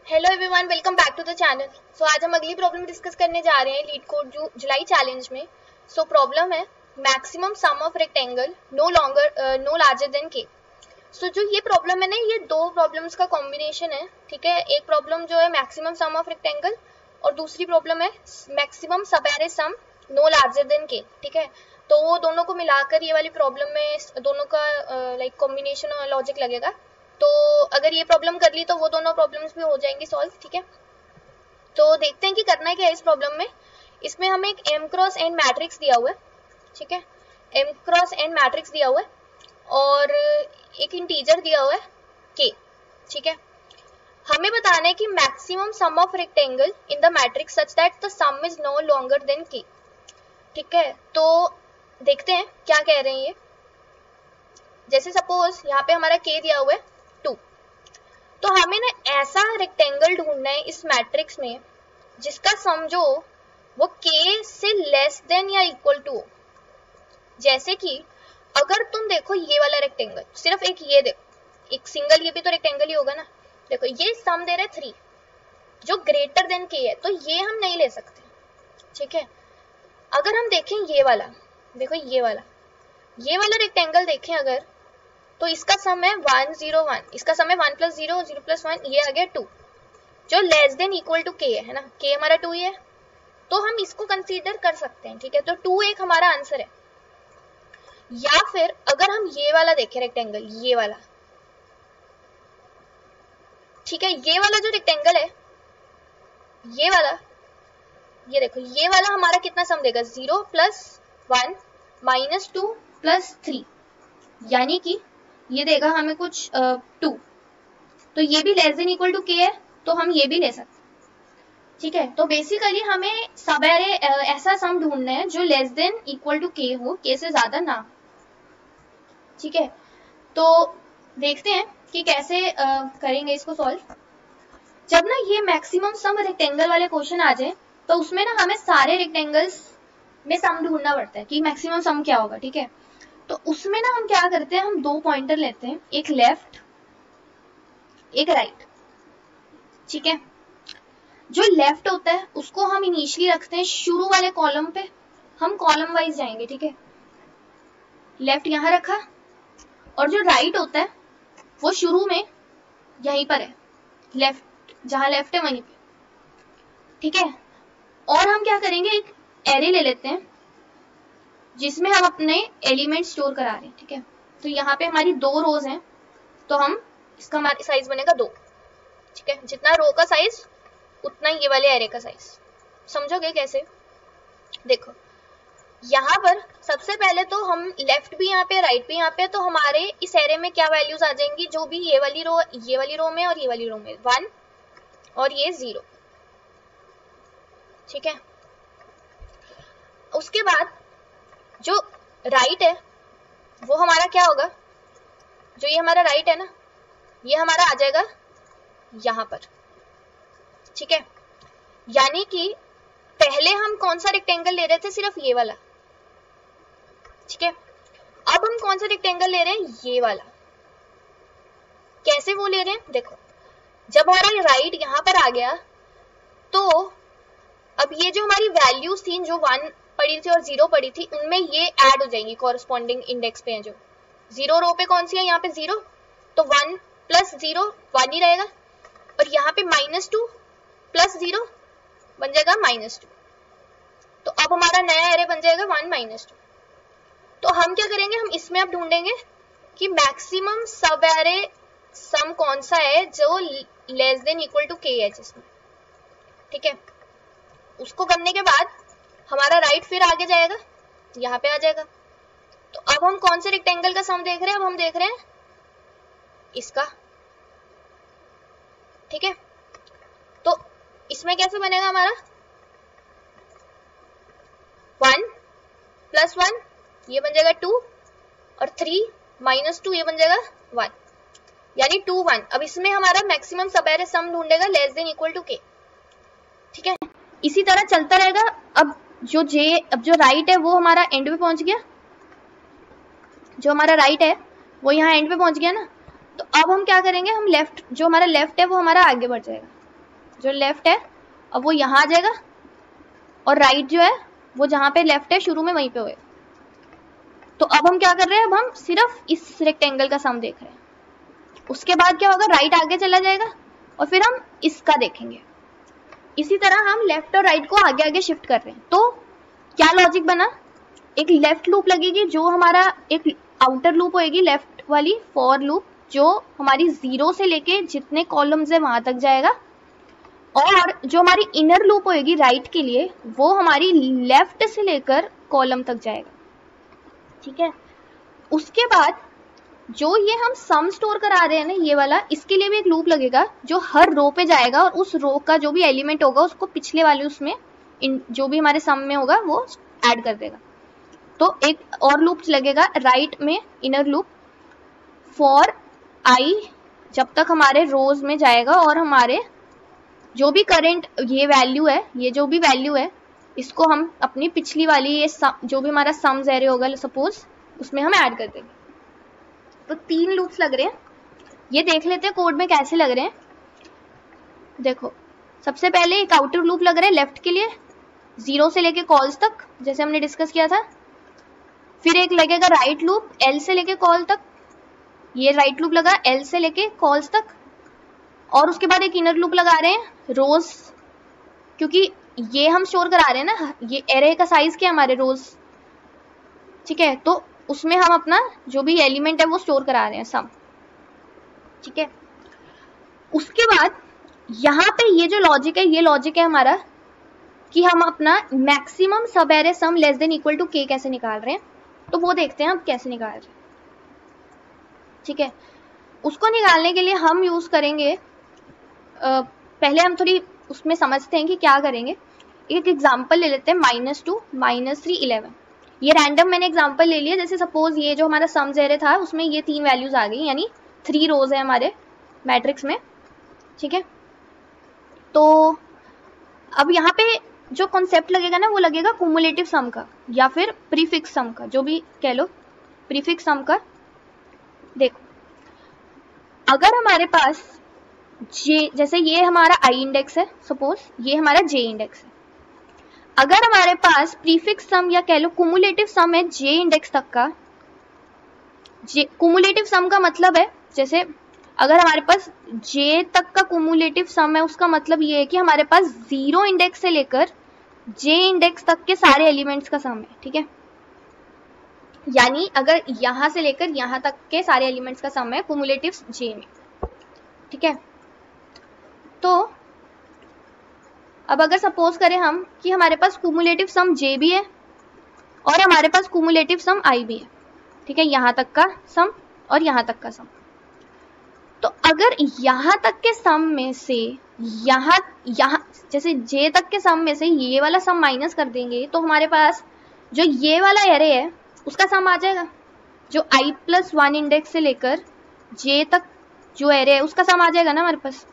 Hello everyone, welcome back to the channel. So आज हम अगली प्रॉब्लम डिस्कस करने जा रहे हैं लीड कोड जुलाई चैलेंज में। सो प्रॉब्लम है maximum sum of rectangle no larger than के। सो जो ये प्रॉब्लम है ना, ये दो प्रॉब्लम्स का कॉम्बिनेशन है। ठीक है, एक प्रॉब्लम जो है मैक्सिमम सम ऑफ रेक्टेंगल और दूसरी प्रॉब्लम है मैक्सिमम सब एरे सम नो लार्जर देन के। ठीक है, तो वो दोनों को मिलाकर ये वाली प्रॉब्लम में दोनों का लाइक कॉम्बिनेशन और लॉजिक लगेगा। तो अगर ये प्रॉब्लम कर ली तो वो दोनों प्रॉब्लम्स भी हो जाएंगी सॉल्व। ठीक है, तो देखते हैं कि करना है क्या है इस प्रॉब्लम में। इसमें हमें एक m क्रॉस n मैट्रिक्स दिया हुआ है। ठीक है, m क्रॉस n मैट्रिक्स दिया हुआ है और एक इंटीजर दिया हुआ है k। ठीक है, हमें बताना है कि maximum sum of rectangle in the matrix such that the sum is no longer than k। ठीक है, तो देखते हैं क्या कह रहे हैं ये। जैसे सपोज यहाँ पे हमारा k दिया हुआ है 2, तो हमें ना ऐसा रेक्टेंगल ढूंढना है इस मैट्रिक्स में जिसका सम जो वो k से लेस देन या इक्वल टू हो। जैसे कि अगर तुम देखो ये वाला रेक्टेंगल, सिर्फ एक ये देखो, एक सिंगल, ये भी तो रेक्टेंगल ही होगा ना। देखो ये सम दे रहे 3 जो ग्रेटर देन k है, तो ये हम नहीं ले सकते। ठीक है, अगर हम देखें ये वाला, देखो ये वाला रेक्टेंगल देखें अगर, तो इसका सम है 1 0 1, इसका सम है 1 + 0 0 + 1, ये आ गया 2 जो less than equal to k है ना। k हमारा 2 ही है, तो हम इसको कंसीडर कर सकते हैं। ठीक है, तो 2 एक हमारा आंसर है। या फिर अगर हम ये वाला देखें रेक्टेंगल, ये वाला, ठीक है, ये वाला जो रेक्टेंगल है, ये वाला, ये देखो, ये वाला हमारा कितना सम देगा, 0 + 1 - 2 + 3, यानी कि ये देगा हमें कुछ 2। तो ये भी less than equal to k है, तो हम ये भी ले सकते हैं। ठीक है, तो बेसिकली हमें सब एरे ऐसा सम ढूंढना है जो less than equal to k हो, k से ज्यादा ना। ठीक है, तो देखते हैं कि कैसे करेंगे इसको सॉल्व। जब ना ये मैक्सिमम सम रेक्टेंगल वाले क्वेश्चन आ जाए, तो उसमें ना हमें सारे रेक्टेंगल्स में सम ढूंढना पड़ता है कि मैक्सिमम सम क्या होगा। ठीक है, तो उसमें ना हम क्या करते हैं, हम 2 पॉइंटर लेते हैं, एक लेफ्ट एक राइट। ठीक है, जो लेफ्ट होता है उसको हम इनिशियली रखते हैं शुरू वाले कॉलम पे, हम कॉलम वाइज जाएंगे। ठीक है, लेफ्ट यहां रखा, और जो राइट होता है वो शुरू में यहीं पर है, लेफ्ट जहां लेफ्ट है वहीं पे। ठीक है, और हम क्या करेंगे, एक एरे ले लेते हैं जिसमें हम अपने एलिमेंट स्टोर करा रहे हैं। ठीक है, तो यहाँ पे हमारी 2 रोज हैं, तो हम इसका हमारा साइज बनेगा 2। ठीक है, जितना रो का साइज उतना ही ये वाले एरे का साइज। समझोगे कैसे? देखो यहाँ पर सबसे पहले तो हम लेफ्ट भी यहाँ पे राइट भी यहाँ पे, तो हमारे इस एरे में क्या वैल्यूज आ जाएंगी, जो भी ये वाली रो में और ये वाली रो में 1 और ये 0। ठीक है, उसके बाद जो राइट है वो हमारा क्या होगा, जो ये हमारा राइट है ना, ये हमारा आ जाएगा यहां पर। ठीक है, यानी कि पहले हम कौन सा रेक्टेंगल ले रहे थे, सिर्फ ये वाला। ठीक है, अब हम कौन सा रेक्टेंगल ले रहे हैं, ये वाला। कैसे वो ले रहे हैं, देखो, जब हमारा राइट यहां पर आ गया, तो अब ये जो हमारी वैल्यूज थी, जो 1 पड़ी थी और 0 पड़ी थी, उनमें ये ऐड हो जाएंगी कॉरस्पॉन्डिंग इंडेक्स पे। जो 0 रो पे कौन सी है, यहाँ पे 0, तो 1 + 0 1 ही रहेगा, और यहाँ पे -2 + 0 बन जाएगा -2। तो अब हमारा नया एरे बन जाएगा 1 - 2। तो हम क्या करेंगे, हम इसमें अब ढूंढेंगे कि मैक्सिमम सब एरे सम कौन सा है जो less than equal to k है जिसमें। ठीक है, उसको करने के बाद हमारा राइट फिर आगे जाएगा, यहाँ पे आ जाएगा। तो अब हम कौन से रेक्टेंगल का सम देख रहे हैं, अब हम देख रहे हैं इसका। ठीक है, तो इसमें कैसे बनेगा हमारा, 1 + 1 ये बन जाएगा 2, और 3 - 2 ये बन जाएगा 1, यानी 2 1। अब इसमें हमारा मैक्सिमम सब एरे सम ढूंढेगा less than equal to k। ठीक है, इसी तरह चलता रहेगा। अब जो राइट है वो हमारा एंड पे पहुंच गया, जो हमारा राइट है वो यहाँ एंड पे पहुंच गया ना। तो अब हम क्या करेंगे, हम लेफ्ट, जो हमारा लेफ्ट है वो हमारा आगे बढ़ जाएगा। जो लेफ्ट है अब वो यहाँ आ जाएगा और राइट जो है वो जहाँ पे लेफ्ट है शुरू में वहीं पे होएगा। तो अब हम क्या कर रहे हैं, अब हम सिर्फ इस रेक्टेंगल का सम देख रहे हैं। उसके बाद क्या होगा, राइट आगे चला जाएगा और फिर हम इसका देखेंगे। इसी तरह हम लेफ्ट और राइट को आगे आगे शिफ्ट कर रहे हैं। तो क्या लॉजिक बना, एक लेफ्ट लूप लगेगी जो हमारा एक आउटर लूप होएगी लेफ्ट वाली फॉर लूप, जो हमारी 0 से लेके जितने कॉलम्स है वहां तक जाएगा, और जो हमारी इनर लूप होएगी राइट के लिए वो हमारी लेफ्ट से लेकर कॉलम तक जाएगा। ठीक है, उसके बाद जो ये हम सम स्टोर करा रहे हैं ना ये वाला, इसके लिए भी एक लूप लगेगा जो हर रो पे जाएगा और उस रो का जो भी एलिमेंट होगा उसको पिछले वाले उसमें जो भी हमारे सम में होगा वो ऐड कर देगा। तो एक और लूप लगेगा राइट में, इनर लूप फॉर आई जब तक हमारे रोज में जाएगा और हमारे जो भी करंट ये वैल्यू है, ये जो भी वैल्यू है इसको हम अपनी पिछली वाली ये जो भी हमारा सम्स एरे होगा सपोज उसमें हम ऐड कर देंगे। तो 3 लूप्स लग रहे हैं, ये देख लेते हैं कोड में कैसे लग रहे हैं। देखो सबसे पहले एक आउटर लूप लग रहा है लेफ्ट के लिए 0 से लेके कॉल्स तक, जैसे हमने डिस्कस किया था। फिर एक लगेगा राइट लूप L से लेके कॉल तक, ये राइट लूप लगा L से लेके कॉल्स तक। और उसके बाद एक इनर लूप लगा रहे हैं रोज, क्योंकि ये हम स्टोर करा रहे हैं ना, ये एरे का साइज क्या हमारे रोज, ठीक है, तो उसमें हम अपना जो भी एलिमेंट है वो स्टोर करा रहे हैं सम। ठीक है, उसके बाद यहाँ पे ये जो लॉजिक है, ये लॉजिक है हमारा कि हम अपना maximum subarray sum less than equal to K कैसे निकाल रहे हैं। तो वो देखते हैं हम कैसे निकाल रहे हैं। ठीक है, उसको निकालने के लिए हम यूज करेंगे, पहले हम थोड़ी उसमें समझते हैं कि क्या करेंगे। एक एग्जांपल ले लेते हैं -2 -3 11। ये रैंडम मैंने एग्जांपल ले लिया। जैसे सपोज ये जो हमारा सम्स एरे था उसमें ये 3 वैल्यूज आ गई, यानी 3 रोज है हमारे मैट्रिक्स में। ठीक है, तो अब यहाँ पे जो कॉन्सेप्ट लगेगा ना वो लगेगा कुमुलेटिव सम का या फिर प्रीफिक्स सम का, जो भी कह लो, प्रीफिक्स सम का। देखो अगर हमारे पास जे, जैसे ये हमारा आई इंडेक्स है, सपोज ये हमारा जे इंडेक्स है। अगर हमारे पास प्रीफिक्स सम या कह लो कुमुलेटिव सम है जे इंडेक्स तक का, कुमुलेटिव सम का मतलब है, जैसे अगर हमारे पास जे तक का कुमुलेटिव सम है उसका मतलब ये है कि हमारे पास 0 इंडेक्स से लेकर जे इंडेक्स तक के सारे एलिमेंट्स का सम है। ठीक है, यानी अगर यहां से लेकर यहां तक के सारे एलिमेंट्स का सम है कुमुलेटिव जे में। ठीक है, तो अब अगर सपोज करें हम कि हमारे पास कुमुलेटिव सम जे भी है और हमारे पास कुमुलेटिव सम आई भी है। ठीक है, यहां तक का सम और यहां तक का सम। तो अगर यहां तक के सम में से यहां जैसे जे तक के सम में से ये वाला सम माइनस कर देंगे तो हमारे पास जो ये वाला एरे है उसका सम आ जाएगा। जो i+1 इंडेक्स से लेकर जे तक जो एरे है उसका सम आ जाएगा ना हमारे पास।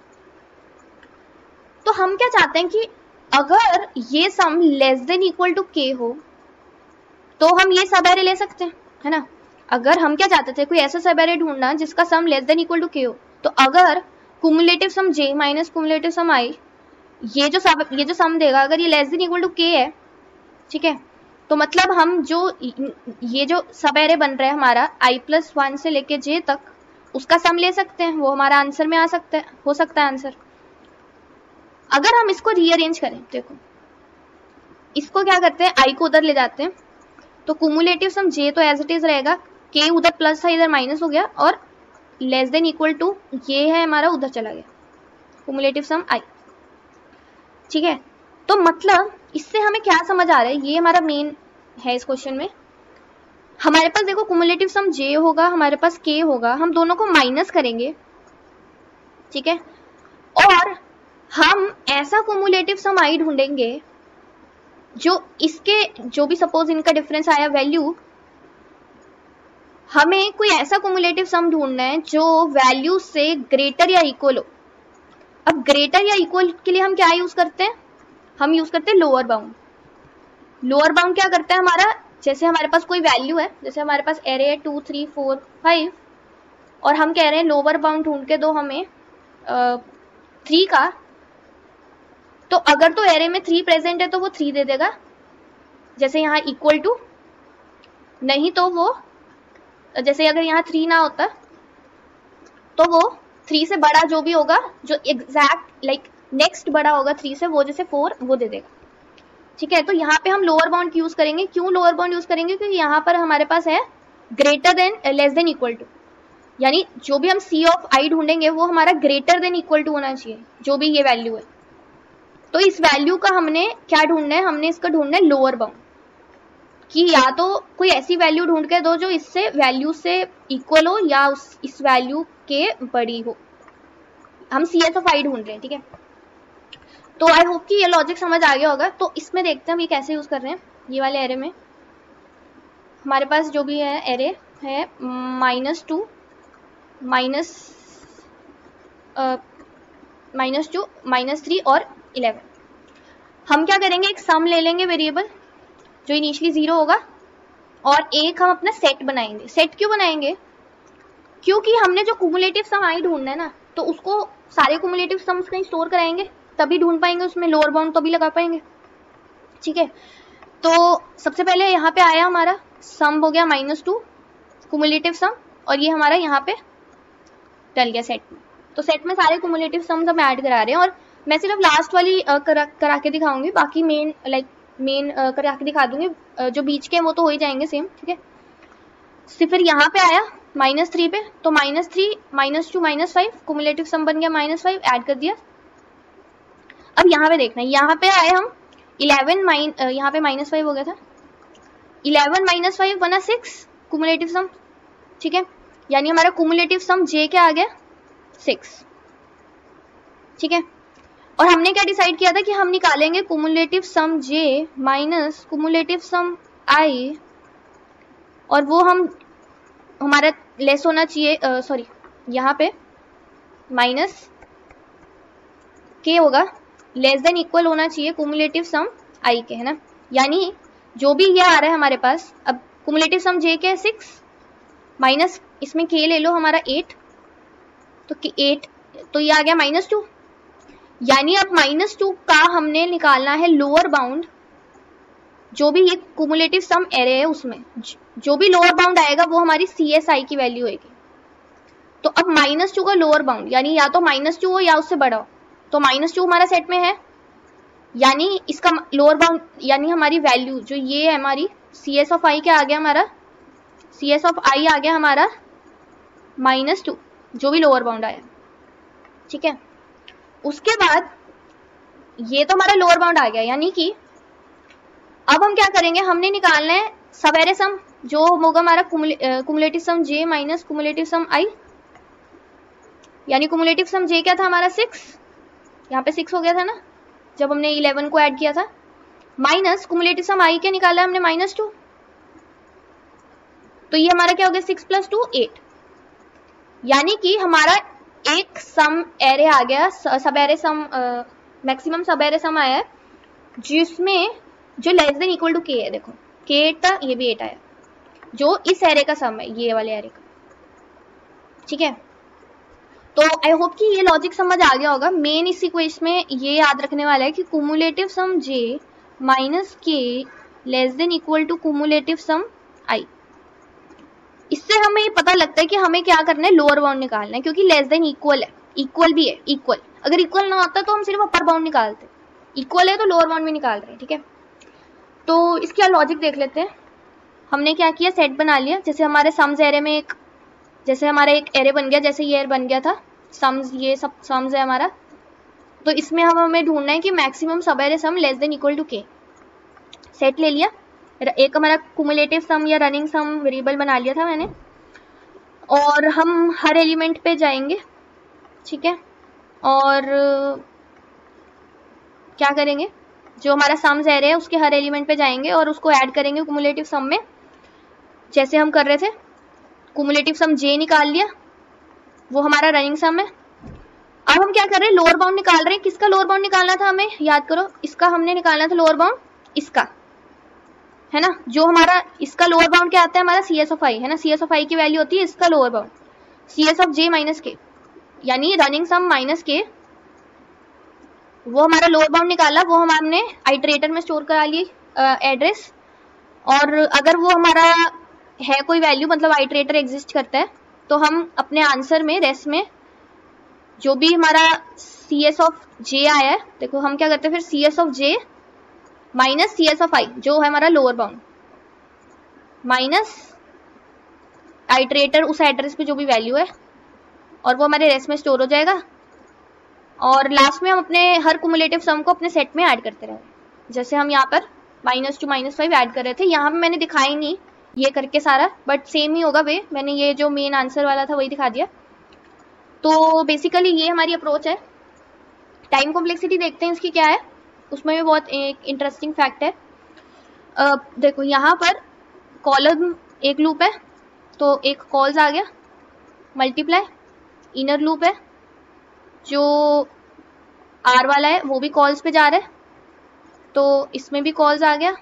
तो हम क्या चाहते हैं कि अगर ये सम लेस देन इक्वल टू के हो तो हम ये सब एरे ले सकते हैं, है ना। अगर हम क्या चाहते थे, कोई ऐसा सब एरे ढूंढना जिसका सम लेस देन इक्वल टू के हो, तो अगर cumulative sum j minus cumulative sum आई, ये जो सम देगा अगर ये लेस देन इक्वल टू के है, ठीक है, तो मतलब हम जो ये जो सब एरे बन रहा है हमारा i+1 से लेके जे तक, उसका सम ले सकते हैं, वो हमारा आंसर में आ सकता है, हो सकता है आंसर। अगर हम इसको रीअरेंज करें, देखो इसको क्या करते हैं, i को उधर ले जाते हैं, तो कुमुलेटिव सम j तो एज इट इज रहेगा, k उधर प्लस था इधर माइनस हो गया, और लेस देन इक्वल टू ये है हमारा उधर चला गया कुमुलेटिव सम i। ठीक है, तो मतलब इससे हमें क्या समझ आ रहा है, ये हमारा मेन है इस क्वेश्चन में। हमारे पास देखो कुमुलेटिव सम j होगा, हमारे पास k होगा, हम दोनों को माइनस करेंगे। ठीक है, और हम ऐसा कुमुलेटिव सम i ढूंढेंगे जो इसके जो भी सपोज इनका डिफरेंस आया वैल्यू, हमें कोई ऐसा कुमुलेटिव सम ढूंढना है जो वैल्यू से ग्रेटर या इक्वल हो। अब ग्रेटर या इक्वल के लिए हम क्या यूज करते हैं, हम यूज करते हैं लोअर बाउंड। लोअर बाउंड क्या करता है हमारा, जैसे हमारे पास कोई वैल्यू है, जैसे हमारे पास एरे है 2 3 4 5 और हम कह रहे हैं लोअर बाउंड ढूंढ के दो हमें 3 का, तो अगर तो एरे में 3 प्रेजेंट है तो वो 3 दे देगा, जैसे यहाँ इक्वल टू, नहीं तो वो जैसे अगर यहाँ 3 ना होता तो वो 3 से बड़ा जो भी होगा, जो एग्जैक्ट लाइक नेक्स्ट बड़ा होगा 3 से, वो जैसे 4 वो दे देगा। ठीक है, तो यहाँ पे हम लोअर बाउंड यूज करेंगे। क्यों लोअर बाउंड यूज करेंगे? क्योंकि यहाँ पर हमारे पास है greater than less than equal to, यानी जो भी हम सी ऑफ आई ढूंढेंगे वो हमारा ग्रेटर देन इक्वल टू होना चाहिए, जो भी ये वैल्यू है। तो इस वैल्यू का हमने क्या ढूंढना है? हमने इसका ढूंढना है लोअर बाउंड, कि या तो कोई ऐसी वैल्यू ढूंढ के दो जो इससे वैल्यू से इक्वल हो या इस वैल्यू के बड़ी हो। हम सी एस ऑफ आई ढूंढ रहे हैं। ठीक है, तो आई होप कि ये लॉजिक समझ आ गया होगा। तो इसमें देखते हैं हम ये कैसे यूज कर रहे हैं। ये वाले एरे में हमारे पास जो भी है एरे है -2 -2 -3 और 11। हम क्या करेंगे? एक सम ले लेंगे वेरिएबल जो इनिशियली 0 होगा, और एक हम अपना सेट बनाएंगे। सेट क्यों बनाएंगे? क्योंकि हमने जो कुमुलेटिव सम आई ढूंढना है ना, तो उसको सारे कुमुलेटिव सम्स कहीं स्टोर कराएंगे तभी ढूंढ पाएंगे, उसमें लोअर बाउंड तभी लगा पाएंगे। ठीक है, तो सबसे पहले यहाँ पे आया हमारा सम हो गया -2 कुमुलेटिव सम, और ये हमारा यहाँ पे डल गया सेट में। तो सेट में सारे कुमुलेटिव सम्स हम ऐड करा रहे हैं, और मैं सिर्फ लास्ट वाली करा के दिखाऊंगी, बाकी मेन करा के दिखा दूंगी। जो बीच के वो तो हो ही जाएंगे सेम। ठीक है, फिर यहाँ पे आया -3 पे, तो -3 -2 -5 कुमुलेटिव सम बन गया -5, ऐड कर दिया। अब यहाँ पे देखना है, यहाँ पे आए हम 11 यहाँ पे -5 हो गया था, 11 - 5 बना 6 कुमुलेटिव सम। ठीक है, यानी हमारा कुमुलेटिव सम जे क्या आ गया? 6। ठीक है, और हमने क्या डिसाइड किया था कि हम निकालेंगे cumulative sum j minus cumulative sum आई, और वो हमारा लेस होना चाहिए, सॉरी यहाँ पे माइनस के होगा, लेस देन इक्वल होना चाहिए कुमुलेटिव सम आई के, है ना। यानी जो भी ये आ रहा है हमारे पास, अब कुमुलेटिव सम जे के 6 माइनस इसमें के ले लो हमारा 8, तो 8 तो ये आ गया -2। यानी अब -2 का हमने निकालना है लोअर बाउंड, जो भी ये कुमुलेटिव सम एरे है उसमें जो भी लोअर बाउंड आएगा वो हमारी CSI की वैल्यू होगी। तो अब -2 का लोअर बाउंड, यानी या तो -2 हो या उससे बड़ा हो, तो -2 हमारा सेट में है, यानी इसका लोअर बाउंड, यानी हमारी वैल्यू जो ये है हमारी CS ऑफ आई क्या आ गया हमारा? CS ऑफ आई आ गया हमारा -2, जो भी लोअर बाउंड आया। ठीक है, उसके बाद ये तो हमारा लोअर बाउंड आ गया, यानी कि अब हम क्या करेंगे? हमने निकालना है सब एरे सम, जो होगा हमारा cumulative sum j minus cumulative sum आई, यानी कुमुलेटिव सम जे क्या था हमारा 6, यहाँ पे 6 हो गया था ना जब हमने 11 को ऐड किया था, माइनस कुमुलेटिव सम आई क्या निकाला हमने -2, तो ये हमारा क्या हो गया? 6 + 2 8, यानी कि हमारा एक सम एरे आ गया, सब एरे सम मैक्सिमम सब एरे सम आया है, जिसमें जो लेस देन इक्वल टू के है। देखो के 8 था, ये भी 8 आया, जो इस एरे का सम है, ये वाले एरे का। ठीक है, तो आई होप कि ये लॉजिक समझ आ गया होगा। मेन इस इक्वेशन में ये याद रखने वाला है कि cumulative sum j minus k less than equal to cumulative sum i. इससे हमें ये पता लगता है कि हमें क्या करना है? लोअर बाउंड निकालना है, क्योंकि लेस देन इक्वल है, इक्वल भी है, इक्वल। अगर इक्वल ना होता तो हम सिर्फ अपर बाउंड निकालते, इक्वल है तो लोअर बाउंड भी निकाल रहे हैं। ठीक है, तो इसका लॉजिक देख लेते हैं। हमने क्या किया? सेट बना लिया। जैसे हमारे सम्स एरे में जैसे हमारा एक एरे बन गया, जैसे ये एरे बन गया था सम्स, ये सब सम्स है हमारा, तो इसमें हमें ढूंढना है कि maximum subarray sum less than equal to K. Set ले लिया, एक हमारा कुमुलेटिव सम या रनिंग सम वेरिएबल बना लिया था मैंने, और हम हर एलिमेंट पे जाएंगे। ठीक है, और क्या करेंगे? जो हमारा सम्स एरे है उसके हर एलिमेंट पे जाएंगे और उसको ऐड करेंगे कुमुलेटिव सम में, जैसे हम कर रहे थे। कुमुलेटिव सम जे निकाल लिया, वो हमारा रनिंग सम है। अब हम क्या कर रहे हैं? लोअर बाउंड निकाल रहे हैं। किसका लोअर बाउंड निकालना था हमें? याद करो, इसका हमने निकालना था लोअर बाउंड, इसका, है ना। जो हमारा इसका लोअर बाउंड क्या आता है? हमारा CS ऑफ आई, है ना। CS ऑफ आई की वैल्यू होती है इसका lower bound, CS of J minus के, यानी रनिंग सम माइनस के, वो हमारा लोअर बाउंड निकाला, वो हमने आइटरेटर में स्टोर करा ली एड्रेस, और अगर वो हमारा है कोई वैल्यू, मतलब आइटरेटर एग्जिस्ट करता है, तो हम अपने आंसर में रेस्ट में जो भी हमारा CS ऑफ J आया है, देखो हम क्या करते हैं फिर CS of J minus CS of I जो है हमारा लोअर बाउंड, माइनस आइटरेटर उस एड्रेस पे जो भी वैल्यू है, और वो हमारे रेस्ट में स्टोर हो जाएगा, और लास्ट में हम अपने हर कुमुलेटिव सम को अपने सेट में ऐड करते रहेंगे। जैसे हम यहाँ पर -2 -5 ऐड कर रहे थे, यहाँ पे मैंने दिखाई नहीं ये करके सारा, बट सेम ही होगा वे, मैंने ये जो मेन आंसर वाला था वही दिखा दिया। तो बेसिकली ये हमारी अप्रोच है। टाइम कॉम्प्लेक्सिटी देखते हैं इसकी क्या है, उसमें भी बहुत एक इंटरेस्टिंग फैक्ट है। देखो यहाँ पर कॉलम एक लूप है, तो एक कॉल्स आ गया, मल्टीप्लाई इनर लूप है जो R वाला है वो भी कॉल्स पे जा रहा है, तो इसमें भी कॉल्स आ गया,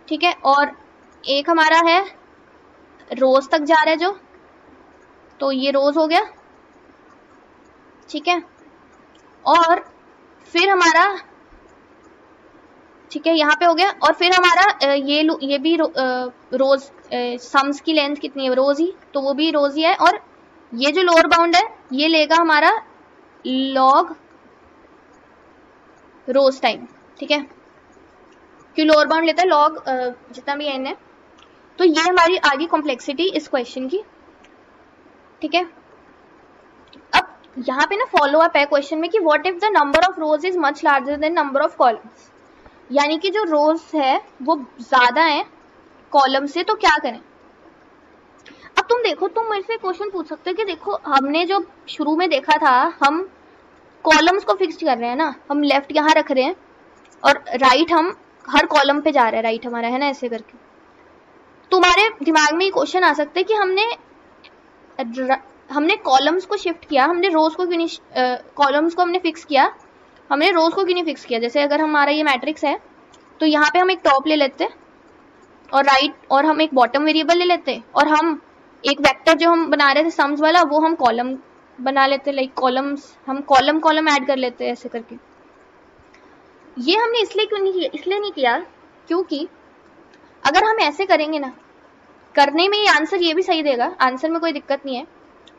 ठीक है। और एक हमारा है रोज तक जा रहा है जो, तो ये रोज हो गया, ठीक है। और फिर हमारा, ठीक है यहाँ पे हो गया, और फिर हमारा ये भी रोज सम्स की लेंथ कितनी है, रोज ही, तो वो भी रोज ही है। और ये जो लोअर बाउंड है ये लेगा हमारा लॉग रोज टाइम, ठीक है, क्यों लोअर बाउंड लेता है लॉग जितना भी n है। तो ये हमारी आगे कॉम्प्लेक्सिटी इस क्वेश्चन की, ठीक है। अब यहाँ पे ना फॉलो अप है क्वेश्चन में कि what if the number of rose is much larger than number of columns, यानी कि जो रोज है वो ज्यादा है कॉलम से, तो क्या करें। अब तुम देखो, तुम मेरे से क्वेश्चन पूछ सकते हो कि देखो हमने जो शुरू में देखा था, हम कॉलम्स को फिक्स कर रहे हैं ना, हम लेफ्ट यहाँ रख रहे हैं और राइट हम हर कॉलम पे जा रहे हैं, राइट हमारा है ना, ऐसे करके। तुम्हारे दिमाग में ये क्वेश्चन आ सकता है कि हमने कॉलम्स को शिफ्ट किया, हमने रोज को क्यों नहीं, कॉलम्स को हमने फिक्स किया, हमने रोज को क्यों नहीं फिक्स किया। जैसे अगर हमारा ये मैट्रिक्स है तो यहाँ पे हम एक टॉप ले लेते और राइट, और हम एक बॉटम वेरिएबल ले लेते, और हम एक वेक्टर जो हम बना रहे थे सम्स वाला वो हम कॉलम बना लेते, लाइक कॉलम्स, हम कॉलम ऐड कर लेते हैं ऐसे करके। ये हमने इसलिए नहीं किया क्योंकि अगर हम ऐसे करेंगे ना, करने में ये आंसर ये भी सही देगा, आंसर में कोई दिक्कत नहीं है,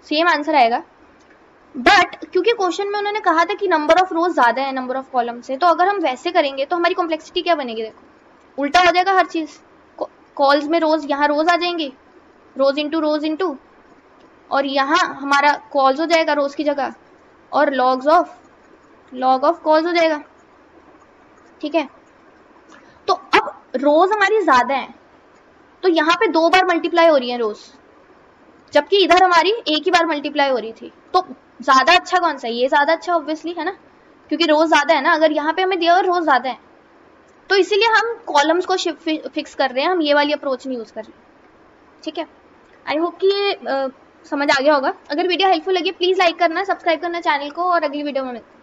सेम आंसर आएगा, बट क्योंकि क्वेश्चन में उन्होंने कहा था कि नंबर ऑफ रोज ज्यादा है नंबर ऑफ कॉलम से, तो अगर हम वैसे करेंगे तो हमारी कॉम्प्लेक्सिटी क्या बनेगी, देखो उल्टा हो जाएगा हर चीज। कॉल्स में रोज, यहाँ रोज आ जाएंगे, रोज इंटू, और यहाँ हमारा कॉल्स हो जाएगा रोज की जगह, और लॉग ऑफ कॉल्स हो जाएगा, ठीक है। तो अब रोज हमारी ज्यादा है, तो यहाँ पे 2 बार मल्टीप्लाई हो रही है रोज, जबकि इधर हमारी एक ही बार मल्टीप्लाई हो रही थी। तो ज्यादा अच्छा कौन सा है, ये ज्यादा अच्छा ऑब्वियसली है ना, क्योंकि रोज ज्यादा है ना। अगर यहाँ पे हमें दिया और रोज ज्यादा है, तो इसीलिए हम कॉलम्स को फिक्स कर रहे हैं, हम ये वाली अप्रोच नहीं यूज कर रहे, ठीक है। आई होप कि ये समझ आ गया होगा। अगर वीडियो हेल्पफुल लगी प्लीज लाइक करना, सब्सक्राइब करना चैनल को, और अगली वीडियो में मिलते हैं।